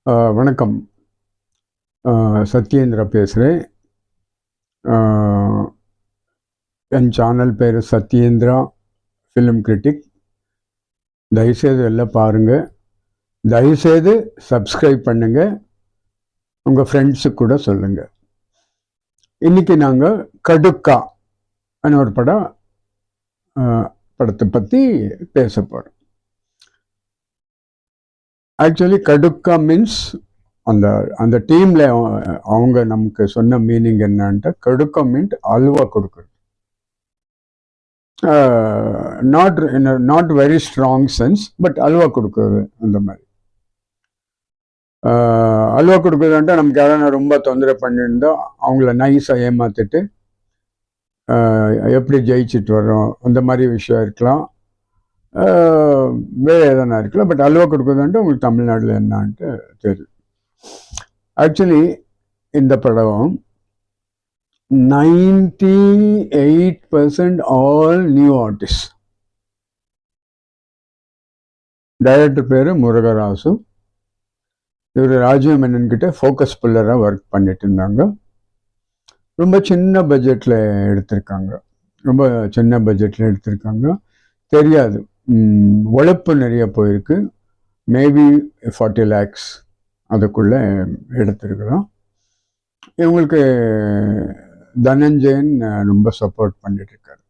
வணக்கம். சத்யேந்திரா பேசுகிறேன். என் சேனல் பேர் சத்யேந்திரா ஃபிலிம் கிரிட்டிக். தயவுசெய்து எல்லாம் பாருங்கள். தயவுசெய்து சப்ஸ்கிரைப் பண்ணுங்கள். உங்கள் ஃப்ரெண்ட்ஸுக்கு கூட சொல்லுங்கள். இன்றைக்கி நாங்கள் கடுக்கா ஒரு படத்தை பற்றி பேச போகிறோம். ஆக்சுவலி கடுக்கா மீன்ஸ் அந்த அந்த டீமில் அவங்க நமக்கு சொன்ன மீனிங் என்னன்ட்டு, கடுக்கா மீன்ஸ் அல்வா கொடுக்குறது. Not very strong sense, but halwa கொடுக்குறது. அந்த மாதிரி அல்வா கொடுக்குறதுன்ட்டு நமக்கு யாராவது ரொம்ப தொந்தரவு பண்ணியிருந்தோம், அவங்கள நைஸாக ஏமாற்றிட்டு எப்படி ஜெயிச்சுட்டு வர்றோம், அந்த மாதிரி விஷயம் இருக்கலாம். வேறு எதனா இருக்கலாம். பட் அல்வா கொடுக்குறதுன்ட்டு உங்களுக்கு தமிழ்நாட்டில் என்னான்ட்டு தெரியும். ஆக்சுவலி இந்த படம் 98% ஆல் நியூ ஆர்டிஸ்ட். டைரக்டர் பேர் முருகராசு. இவர் ராஜீவ் மேனன் கிட்ட ஃபோக்கஸ் பில்லராக ஒர்க் பண்ணிட்டு இருந்தாங்க. ரொம்ப சின்ன பட்ஜெட்டில் எடுத்திருக்காங்க. தெரியாது, உழைப்பு நிறைய போயிருக்கு. மேபி 40 lakhs அதுக்குள்ளே எடுத்திருக்கிறோம். இவங்களுக்கு தனஞ்சயன் ரொம்ப சப்போர்ட் பண்ணிட்டுருக்காரு.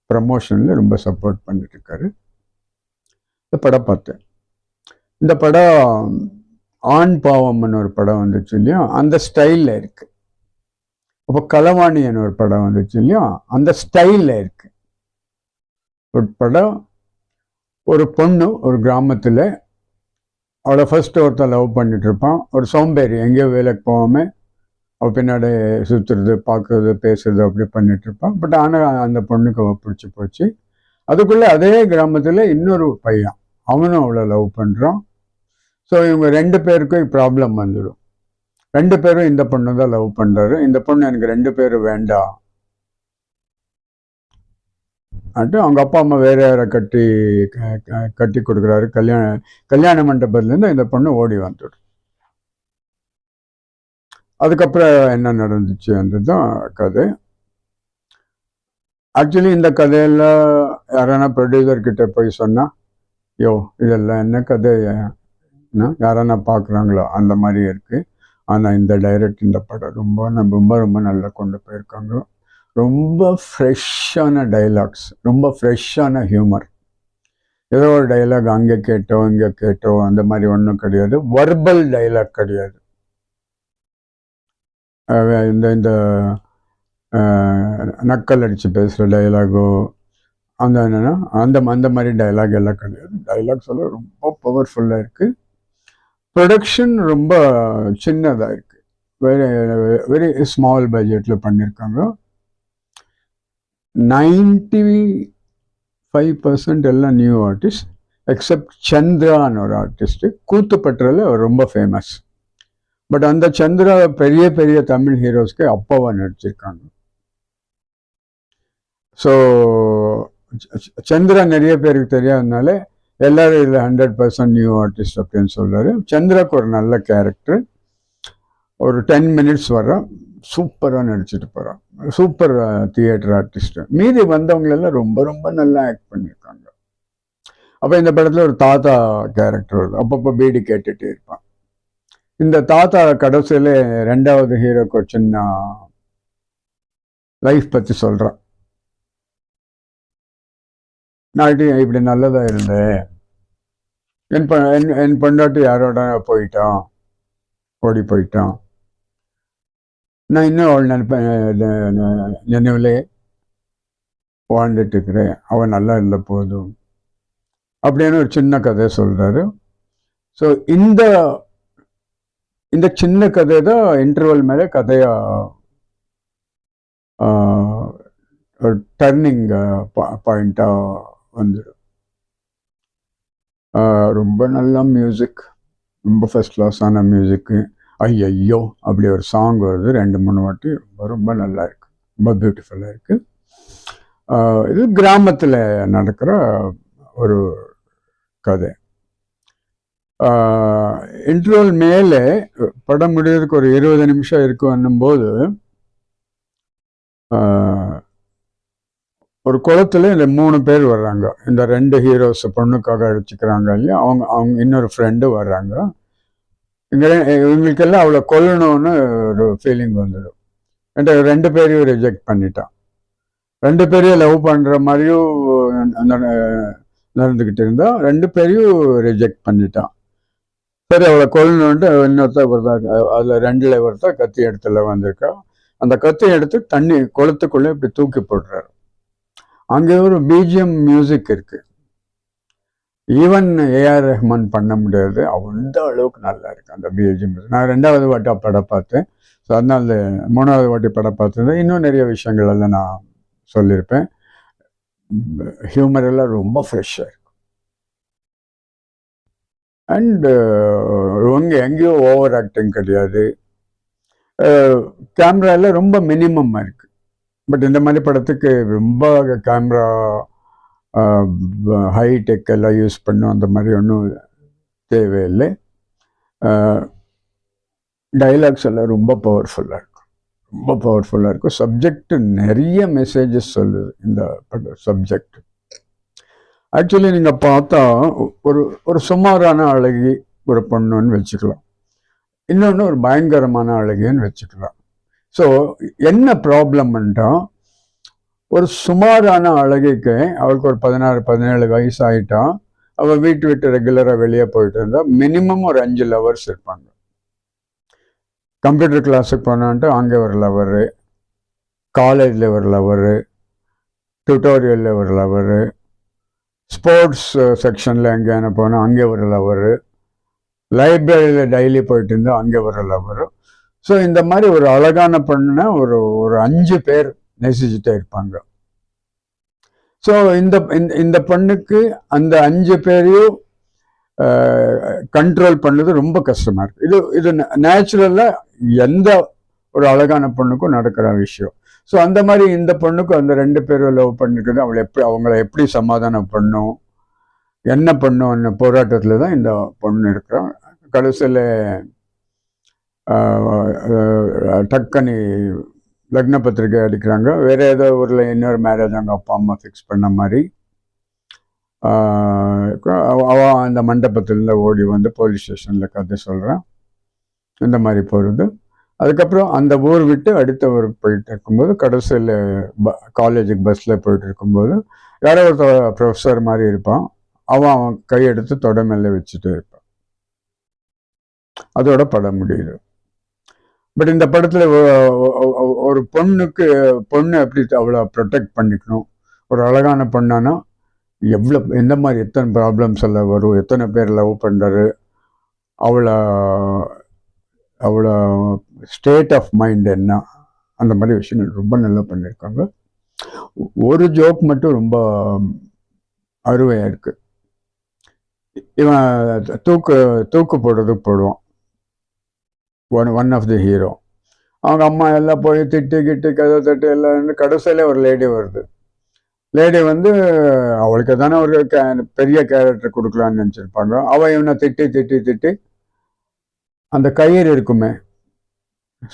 ப்ரமோஷனில் ரொம்ப சப்போர்ட் பண்ணிட்டுருக்காரு. இந்த படம் பார்த்தேன். இந்த படம் ஆண் பாவம்னு ஒரு படம் வந்துச்சு இல்லையா, அந்த ஸ்டைலில் இருக்குது. அப்போ களவாணின்னு ஒரு படம் வந்துச்சு இல்லையா, அந்த ஸ்டைலில் இருக்குது. ஒரு படம், ஒரு பொண்ணு ஒரு கிராமத்தில் அவளை ஃபர்ஸ்ட் ஒருத்தர் லவ் பண்ணிட்டு இருப்பான். ஒரு சோம்பேறி, எங்கேயோ வேலைக்கு போகாமல் அவள் பின்னாடி சுற்றுறது, பார்க்குறது, பேசுறது அப்படி பண்ணிட்டு இருப்பான். பட் ஆனால் அந்த பொண்ணுக்கு அவள் பிடிச்சி போச்சு. அதுக்குள்ளே அதே கிராமத்தில் இன்னொரு பையன், அவனும் அவளை லவ் பண்ணுறான். ஸோ இவங்க 2 பேருக்கும் ப்ராப்ளம் வந்துடும். 2 பேரும் இந்த பொண்ணு தான் லவ் பண்ணுறாரு. இந்த பொண்ணு எனக்கு 2 பேரும் வேண்டாம் அன்ட்டு அவங்க அப்பா அம்மா வேற யாரை கட்டி கொடுக்குறாரு. கல்யாண மண்டபத்துலேருந்து இந்த பொண்ணு ஓடி வந்துடும். அதுக்கப்புறம் என்ன நடந்துச்சுன்றது தான் கதை. ஆக்சுவலி இந்த கதையில் யாரானா ப்ரொடியூசர் கிட்ட போய் சொன்னால், இதெல்லாம் என்ன கதை, யாரானா பார்க்குறாங்களோ அந்த மாதிரி இருக்குது. ஆனால் இந்த படம் ரொம்ப ரொம்ப நல்லா கொண்டு போயிருக்காங்க. ரொம்ப ஃப்ரெஷ்ஷான டைலாக்ஸ், ரொம்ப ஃப்ரெஷ்ஷான ஹியூமர். ஏதோ ஒரு டைலாக் அங்கே கேட்டோம் இங்கே கேட்டோம் அந்த மாதிரி ஒன்றும் கிடையாது. வர்பல் டைலாக் கிடையாது. இந்த நக்கல் அடித்து பேசுகிற டைலாகோ அந்த மாதிரி டைலாக் எல்லாம் கிடையாது. டைலாக்ஸ் எல்லாம் ரொம்ப பவர்ஃபுல்லாக இருக்குது. ப்ரொடக்ஷன் ரொம்ப சின்னதாக இருக்குது. வெரி ஸ்மால் பட்ஜெட்டில் பண்ணியிருக்காங்க. 95% எல்லாம் நியூ ஆர்டிஸ்ட், எக்ஸப்ட் சந்திரான்னு ஒரு ஆர்டிஸ்ட்டு. கூத்துப்பட்டில் அவர் ரொம்ப ஃபேமஸ். பட் அந்த சந்திரா பெரிய பெரிய தமிழ் ஹீரோஸ்க்கு அப்பாவா நடிச்சிருக்காங்க. ஸோ சந்திரா நிறைய பேருக்கு தெரியாததுனால எல்லாரும் இதில் 100% நியூ ஆர்டிஸ்ட் அப்படின்னு சொல்கிறாரு. சந்திராவுக்கு ஒரு நல்ல கேரக்டர். ஒரு 10 minutes வர்றான், சூப்பராக நடிச்சுட்டு போகிறான். Super theatre artist. மீதி வந்தவங்களெல்லாம் ரொம்ப ரொம்ப நல்லா ஆக்ட் பண்ணியிருக்காங்க. அப்போ இந்த படத்தில் ஒரு தாத்தா கேரக்டர் வருது. அப்பப்போ பீடி கேட்டுகிட்டே இருப்பான். இந்த தாத்தா கடைசியில் 2வது ஹீரோக்கு ஒரு சின்ன லைஃப் பற்றி சொல்கிறான். நான் இப்படி நல்லதாக இருந்தேன், என் பொண்டாட்டி யாரோட ஓடி போயிட்டான். நான் இன்னும் அவள் நினைவிலே வாழ்ந்துட்டு இருக்கிறேன், அவன் நல்லா இல்லை போதும் அப்படின்னு ஒரு சின்ன கதை சொல்கிறாரு. ஸோ இந்த சின்ன கதை தான் இன்டர்வல் மேலே கதையாக ஒரு டர்னிங் பாயிண்ட்டாக வந்துடும். ரொம்ப நல்ல மியூசிக், ரொம்ப ஃபர்ஸ்ட் கிளாஸான மியூசிக்கு. ஐயோ அப்படி ஒரு சாங் வருது 2-3 வாட்டி. ரொம்ப ரொம்ப நல்லா இருக்குது, ரொம்ப பியூட்டிஃபுல்லாக இருக்குது. இது கிராமத்தில் நடக்கிற ஒரு கதை. இன்டர்வல் மேலே படம் முடியறதுக்கு ஒரு 20 நிமிஷம் இருக்குன்னும் போது ஒரு குளத்துல இந்த 3 பேர் வர்றாங்க. இந்த 2 ஹீரோஸ் பொண்ணுக்காக அடிச்சுக்கிறாங்க இல்லையா, அவங்க இன்னொரு ஃப்ரெண்டு வர்றாங்க. இவங்களுக்கெல்லாம் அவளை கொல்லணும்னு ஒரு ஃபீலிங் வந்துடும். 2 பேரையும் ரிஜெக்ட் பண்ணிட்டான். 2 பேரையும் லவ் பண்ற மாதிரியும் நடந்துக்கிட்டு இருந்தா, 2 பேரையும் ரிஜெக்ட் பண்ணிட்டான். சரி, அவளை கொல்லணுன்ட்டு இன்னொருத்தர் அதில் 2ல் ஒருத்தர் கத்தி இடத்துல வந்திருக்கா. அந்த கத்தி எடுத்து தண்ணி குளத்துக்குள்ளே இப்படி தூக்கி போடுறாரு. அங்கே ஒரு பிஜிஎம் மியூசிக் இருக்கு. ஈவன் ஏஆர் ரஹ்மான் பண்ண முடியாது, அந்த அளவுக்கு நல்லா இருக்கு அந்த பிஜிஎம். நான் 2வது வாட்டி படம் பார்த்தேன். ஸோ அதனால 3வது வாட்டி படம் பார்த்துருந்தேன். இன்னும் நிறைய விஷயங்கள் எல்லாம் நான் சொல்லியிருப்பேன். ஹியூமர் எல்லாம் ரொம்ப ஃப்ரெஷ்ஷாக இருக்கு. அண்டு எங்கேயோ ஓவர் ஆக்டிங் கிடையாது. கேமராவில் ரொம்ப மினிமமாக இருக்குது. பட் இந்த மாதிரி படத்துக்கு ரொம்ப கேமரா ஹைடெக் எல்லாம் யூஸ் பண்ணும் அந்த மாதிரி ஒன்றும் தேவையில்லை. டைலாக்ஸ் எல்லாம் ரொம்ப பவர்ஃபுல்லாக இருக்கும், ரொம்ப பவர்ஃபுல்லாக இருக்கும். சப்ஜெக்ட் நிறைய மெசேஜஸ் சொல்லுது இந்த படம் சப்ஜெக்ட். ஆக்சுவலி நீங்கள் பார்த்தா ஒரு சுமாரான அழகி ஒரு பொண்ணுன்னு வச்சுக்கலாம், இன்னொன்று ஒரு பயங்கரமான அழகின்னு வச்சுக்கலாம். ஸோ என்ன ப்ராப்ளம்ன்றா, ஒரு சுமாரான அழகிக்கு அவளுக்கு ஒரு 16-17 வயசு ஆகிட்டா, அவள் வீட்டு விட்டு ரெகுலராக வெளியே போயிட்டு இருந்தா மினிமம் ஒரு 5 லவர்ஸ் இருப்பாங்க. கம்ப்யூட்டர் கிளாஸுக்கு போனான்ட்டு அங்கே ஒரு லவரு, காலேஜில் ஒரு லவரு, டியூட்டோரியலில் ஒரு லவரு, ஸ்போர்ட்ஸ் செக்ஷனில் எங்கேயான போனால் அங்கே ஒரு லவரு, லைப்ரரியில் டெய்லி போயிட்டு இருந்தால் அங்கே ஒரு லவரு. ஸோ இந்த மாதிரி ஒரு அழகான பொண்ணுன்னா ஒரு 5 பேர் நேசிச்சுட்டே இருப்பாங்க. ஸோ இந்த பொண்ணுக்கு அந்த 5 பேரையும் கண்ட்ரோல் பண்ணது ரொம்ப கஷ்டமா இருக்கு. இது நேச்சுரலா எந்த ஒரு அழகான பொண்ணுக்கும் நடக்கிற விஷயம். ஸோ அந்த மாதிரி இந்த பொண்ணுக்கும் அந்த 2 பேரும் லவ் பண்ணிருக்குது. அவங்கள எப்படி சமாதானம் பண்ணும், என்ன பண்ணும் போராட்டத்தில் தான் இந்த பொண்ணு இருக்கிறோம். கடைசியில் டக்குனி லக்ன பத்திரிக்கை அடிக்கிறாங்க. வேற ஏதோ ஊரில் இன்னொரு மேரேஜ் அவங்க அப்பா அம்மா ஃபிக்ஸ் பண்ண மாதிரி. அவன் அந்த மண்டபத்திலேருந்து ஓடி வந்து போலீஸ் ஸ்டேஷனில் கதை சொல்கிறான். இந்த மாதிரி போகிறது. அதுக்கப்புறம் அந்த ஊர் விட்டு அடுத்த ஊருக்கு போயிட்டு இருக்கும்போது கடைசியில் காலேஜுக்கு பஸ்ஸில் போயிட்டு இருக்கும்போது யாரோ ஒரு ப்ரொஃபஸர் மாதிரி இருப்பான். அவன் கையெடுத்து தொட மேலே வச்சுட்டு இருப்பான். அதோட படம் முடியுது. பட் இந்த படத்தில் ஒரு பொண்ணு எப்படி அவ்வளோ ப்ரொடெக்ட் பண்ணிக்கணும், ஒரு அழகான பொண்ணானா எந்த மாதிரி எத்தனை ப்ராப்ளம்ஸ் எல்லாம் வரும், எத்தனை பேர் லவ் பண்ணுறாரு, அவ்வளோ ஸ்டேட் ஆஃப் மைண்ட் என்ன, அந்த மாதிரி விஷயங்கள் ரொம்ப நல்லா பண்ணியிருக்காங்க. ஒரு ஜோக் மட்டும் ரொம்ப அருமையாக இருக்கு. இவன் தூக்கு போடுவான் ஒன் ஆஃப் தி ஹீரோ. அவங்க அம்மா எல்லாம் போய் திட்டு கதை தட்டு எல்லாம் கடைசியில் ஒரு லேடி வருது. லேடி வந்து அவளுக்கு தானே ஒரு பெரிய கேரக்டர் கொடுக்கலான்னு நினச்சிருப்பாங்க. அவள் இவனை திட்டி அந்த கயிறு இருக்குமே,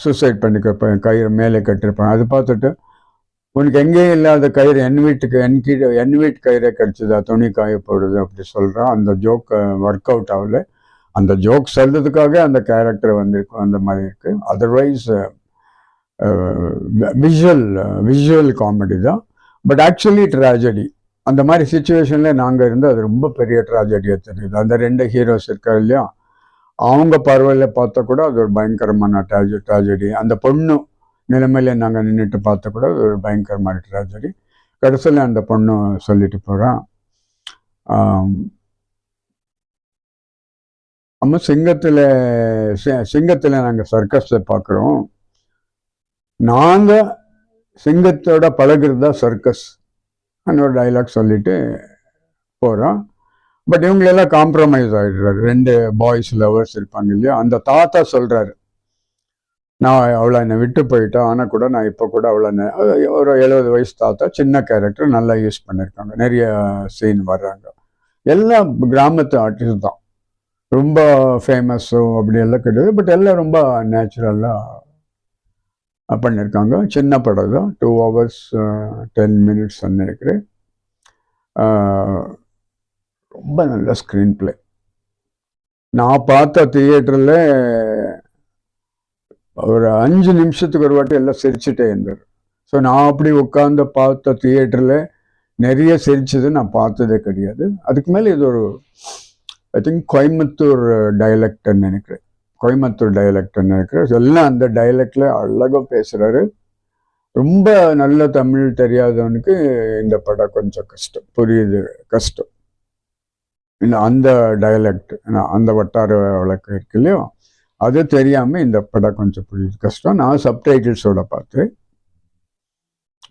சூசைட் பண்ணிக்கிறப்ப கயிறு மேலே கட்டிருப்பாங்க. அது பார்த்துட்டு உனக்கு எங்கேயும் இல்லாத கயிறு என் வீட்டு கயிறே கிடச்சிதா, துணி காய போடுது அப்படி சொல்கிறான். அந்த ஜோக் ஒர்க் அவுட் ஆகல. அந்த ஜோக் சொல்றதுக்காக அந்த கேரக்டர் வந்திருக்கும், அந்த மாதிரி இருக்கு. அதர்வைஸ் விஷுவல் காமெடி தான். But actually tragedy. அந்த மாதிரி சுச்சுவேஷனில் நாங்கள் இருந்து அது ரொம்ப பெரிய ட்ராஜடியாக தெரியுது. அந்த 2 ஹீரோஸ் இருக்காரு இல்லையா, அவங்க பார்வையில் பார்த்தா கூட அது ஒரு பயங்கரமான ட்ராஜடி. அந்த பொண்ணு நிலைமையில நாங்கள் நின்றுட்டு பார்த்தா கூட அது ஒரு பயங்கரமான ட்ராஜடி. கடைசியில் அந்த பொண்ணு சொல்லிட்டு போகிறான், நம்ம சிங்கத்தில் நாங்கள் சர்க்கஸை பார்க்குறோம், நாங்கள் சிங்கத்தோட பழகிறது தான் சர்க்கஸ் ஒரு டைலாக் சொல்லிட்டு போகிறோம். பட் இவங்களெல்லாம் காம்ப்ரமைஸ் ஆகிடுறாரு. 2 பாய்ஸ் லவர்ஸ் இருப்பாங்க இல்லையா, அந்த தாத்தா சொல்கிறாரு, நான் அவளை என்னை விட்டு போயிட்டேன், ஆனால் கூட நான் இப்போ கூட அவளை ஒரு 70 வயசு தாத்தா, சின்ன கேரக்டர் நல்லா யூஸ் பண்ணியிருக்காங்க. நிறைய சீன் வர்றாங்க. எல்லாம் கிராமத்து ஆர்டிஸ்ட் தான். ரொம்ப ஃபேமஸோ அப்படியெல்லாம் கிடையாது. பட் எல்லாம் ரொம்ப நேச்சுரலாக பண்ணியிருக்காங்க. சின்ன படம் தான், 2 hours 10 minutes நினைக்கிறேன். ரொம்ப நல்ல ஸ்க்ரீன் பிளே. நான் பார்த்த தியேட்டரில் ஒரு 5 நிமிஷத்துக்கு ஒரு வாட்டி எல்லாம் சிரிச்சுட்டே இருந்தார். ஸோ நான் அப்படி உட்காந்து பார்த்த தியேட்டரில் நிறைய சிரிச்சது நான் பார்த்ததே கிடையாது. அதுக்கு மேலே இது ஒரு ஐ திங்க் கோயம்புத்தூர் டைலக்ட்னு நினைக்கிறேன். எல்லாம் அந்த டைலக்டில் அழகாக பேசுகிறாரு. ரொம்ப நல்ல தமிழ் தெரியாதவனுக்கு இந்த படம் கொஞ்சம் கஷ்டம், புரியுது கஷ்டம். இல்லை அந்த டைலக்ட், அந்த வட்டார வழக்கு இருக்கு இல்லையோ, அது தெரியாமல் இந்த படம் கொஞ்சம் புரியுது கஷ்டம். நான் சப்டைட்டில்ஸோட பார்த்தேன்.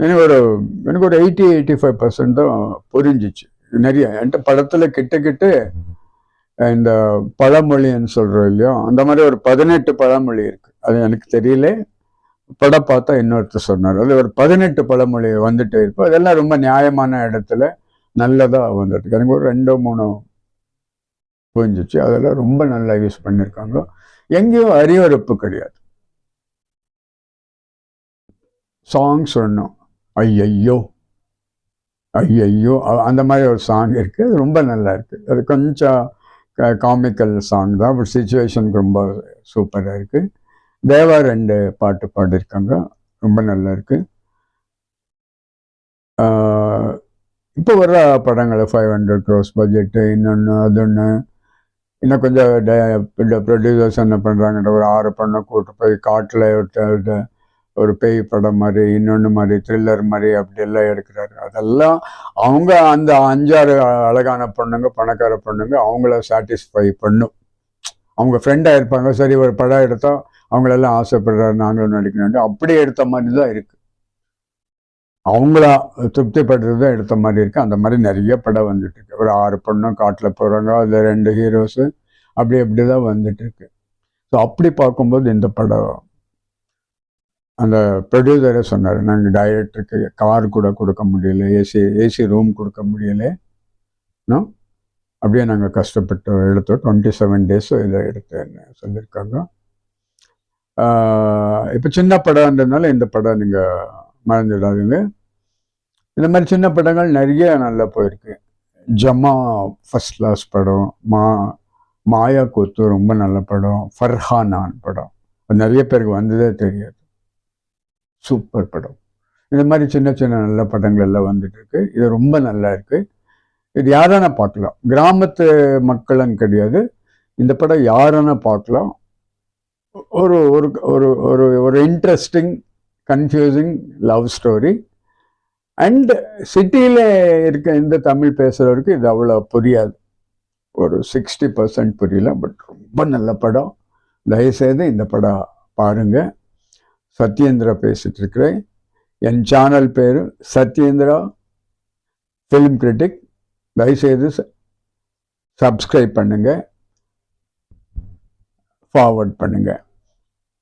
எனக்கு ஒரு 80-85% தான் புரிஞ்சிச்சு. நிறைய என்கிட்ட படத்தில் கிட்ட இந்த பழமொழின்னு சொல்கிறோம் இல்லையோ, அந்த மாதிரி ஒரு 18 பழமொழி இருக்குது. அது எனக்கு தெரியல, படம் பார்த்தா இன்னொருத்தர் சொன்னார். அது ஒரு 18 பழமொழி வந்துட்டே இருக்கும். அதெல்லாம் ரொம்ப நியாயமான இடத்துல நல்லதாக வந்துட்டு எனக்கு ஒரு 2-3 புரிஞ்சிச்சு. அதெல்லாம் ரொம்ப நல்லா யூஸ் பண்ணியிருக்காங்க. எங்கேயும் அறிவறுப்பு கிடையாது. சாங்ஸ் ஒன்றும் ஐயையோ அந்த மாதிரி ஒரு சாங் இருக்குது. அது ரொம்ப நல்லா இருக்குது. அது கொஞ்சம் காமிக்கல் சாங் தான், பட் சிச்சுவேஷனுக்கு ரொம்ப சூப்பராக இருக்குது. தேவா 2 பாட்டு பாடியிருக்காங்க, ரொம்ப நல்லா இருக்குது. இப்போ வர்ற படங்களை 500 crores பட்ஜெட்டு, இன்னொன்று அது ஒன்று, இன்னும் கொஞ்சம் ப்ரொடியூசர்ஸ் என்ன பண்ணுறாங்கன்ற ஒரு 6 படம் கூட்டு போய் காட்டில் ஒரு பேய் படம் மாதிரி, இன்னொன்று மாதிரி, த்ரில்லர் மாதிரி அப்படியெல்லாம் எடுக்கிறாரு. அதெல்லாம் அவங்க அந்த 5-6 அழகான பொண்ணுங்க, பணக்கார பொண்ணுங்க அவங்கள சாட்டிஸ்ஃபை பண்ணும். அவங்க ஃப்ரெண்டாக இருப்பாங்க, சரி ஒரு படம் எடுத்தால் அவங்களெல்லாம் ஆசைப்படுறாரு நாங்களும் நடிக்கணும், அப்படி எடுத்த மாதிரி தான் இருக்குது. அவங்களா திருப்திப்படுறது தான் எடுத்த மாதிரி இருக்குது. அந்த மாதிரி நிறைய படம் வந்துட்டு இருக்கு. ஒரு 6 பொண்ணும் காட்டில் போகிறாங்க, அதில் 2 ஹீரோஸு, அப்படி தான் வந்துட்டு இருக்கு. ஸோ அப்படி பார்க்கும்போது இந்த படம், அந்த ப்ரொடியூசரே சொன்னார், நாங்கள் டைரக்டருக்கு கார் கூட கொடுக்க முடியல, ஏசி ரூம் கொடுக்க முடியல, அப்படியே நாங்கள் கஷ்டப்பட்டு எடுத்தோம். 27 days இதை எடுத்தேன்னு சொல்லியிருக்காங்க. இப்போ சின்ன படம்ன்றதுனால இந்த படம் நீங்கள் மறந்துடாதீங்க. இந்த மாதிரி சின்ன படங்கள் நிறைய நல்லா போயிருக்கு. ஜமா ஃபர்ஸ்ட் கிளாஸ் படம், மாயா கூத்து ரொம்ப நல்ல படம், ஃபர்ஹானான் படம் நிறைய பேருக்கு வந்ததே தெரியாது, சூப்பர் படம். இந்த மாதிரி சின்ன நல்ல படங்கள் எல்லாம் வந்துட்டு இருக்கு. இது ரொம்ப நல்லா இருக்கு. இது யாரான பார்க்கலாம், கிராமத்து மக்கள்னு கிடையாது. இந்த படம் யாரான பார்க்கலாம். ஒரு ஒரு ஒரு ஒரு ஒரு interesting confusing love story. And சிட்டியில் இருக்க இந்த தமிழ் பேசுகிறவருக்கு இது அவ்வளோ புரியாது, ஒரு 60% புரியல. பட் ரொம்ப நல்ல படம். தயவுசெய்து இந்த படம் பாருங்கள். சத்யேந்திரா பேசிட்டு இருக்கிறேன். என் சேனல் பேர் சத்யேந்திரா ஃபிலிம் கிரிட்டிக். தயவுசெய்து சப்ஸ்கிரைப் பண்ணுங்க, ஃபார்வர்ட் பண்ணுங்க.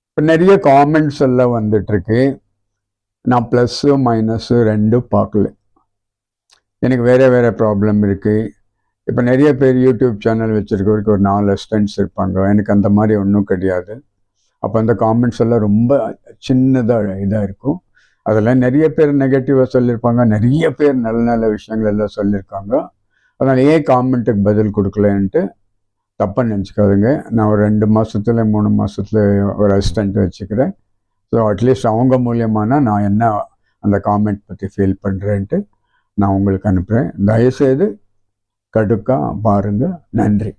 இப்போ நிறைய காமெண்ட்ஸ் எல்லாம் வந்துட்டுருக்கு. நான் ப்ளஸ்ஸு மைனஸு 2 பார்க்கல, எனக்கு வேறு ப்ராப்ளம் இருக்குது. இப்போ நிறைய பேர் யூடியூப் சேனல் வச்சுருக்கவருக்கு ஒரு 4 அசிஸ்டன்ட்ஸ் இருப்பாங்க, எனக்கு அந்த மாதிரி ஒன்றும் கிடையாது. அப்போ அந்த காமெண்ட்ஸ் எல்லாம் ரொம்ப சின்னதாக இதாக இருக்கும். அதெல்லாம் நிறைய பேர் நெகட்டிவாக சொல்லியிருப்பாங்க, நிறைய பேர் நல்ல விஷயங்கள் எல்லாம் சொல்லியிருக்காங்க. அதனால் ஏன் காமெண்ட்டுக்கு பதில் கொடுக்கலன்ட்டு தப்பாக நினச்சிக்காதுங்க. நான் ஒரு 2 மாதத்துல 3 மாதத்துல ஒரு அசிஸ்டண்ட் வச்சுக்கிறேன். ஸோ அட்லீஸ்ட் அவங்க மூலியமான நான் என்ன அந்த காமெண்ட் பற்றி ஃபீல் பண்ணுறேன்ட்டு நான் உங்களுக்கு அனுப்புகிறேன். தயவுசெய்து கடுக்காக பாருங்கள். நன்றி.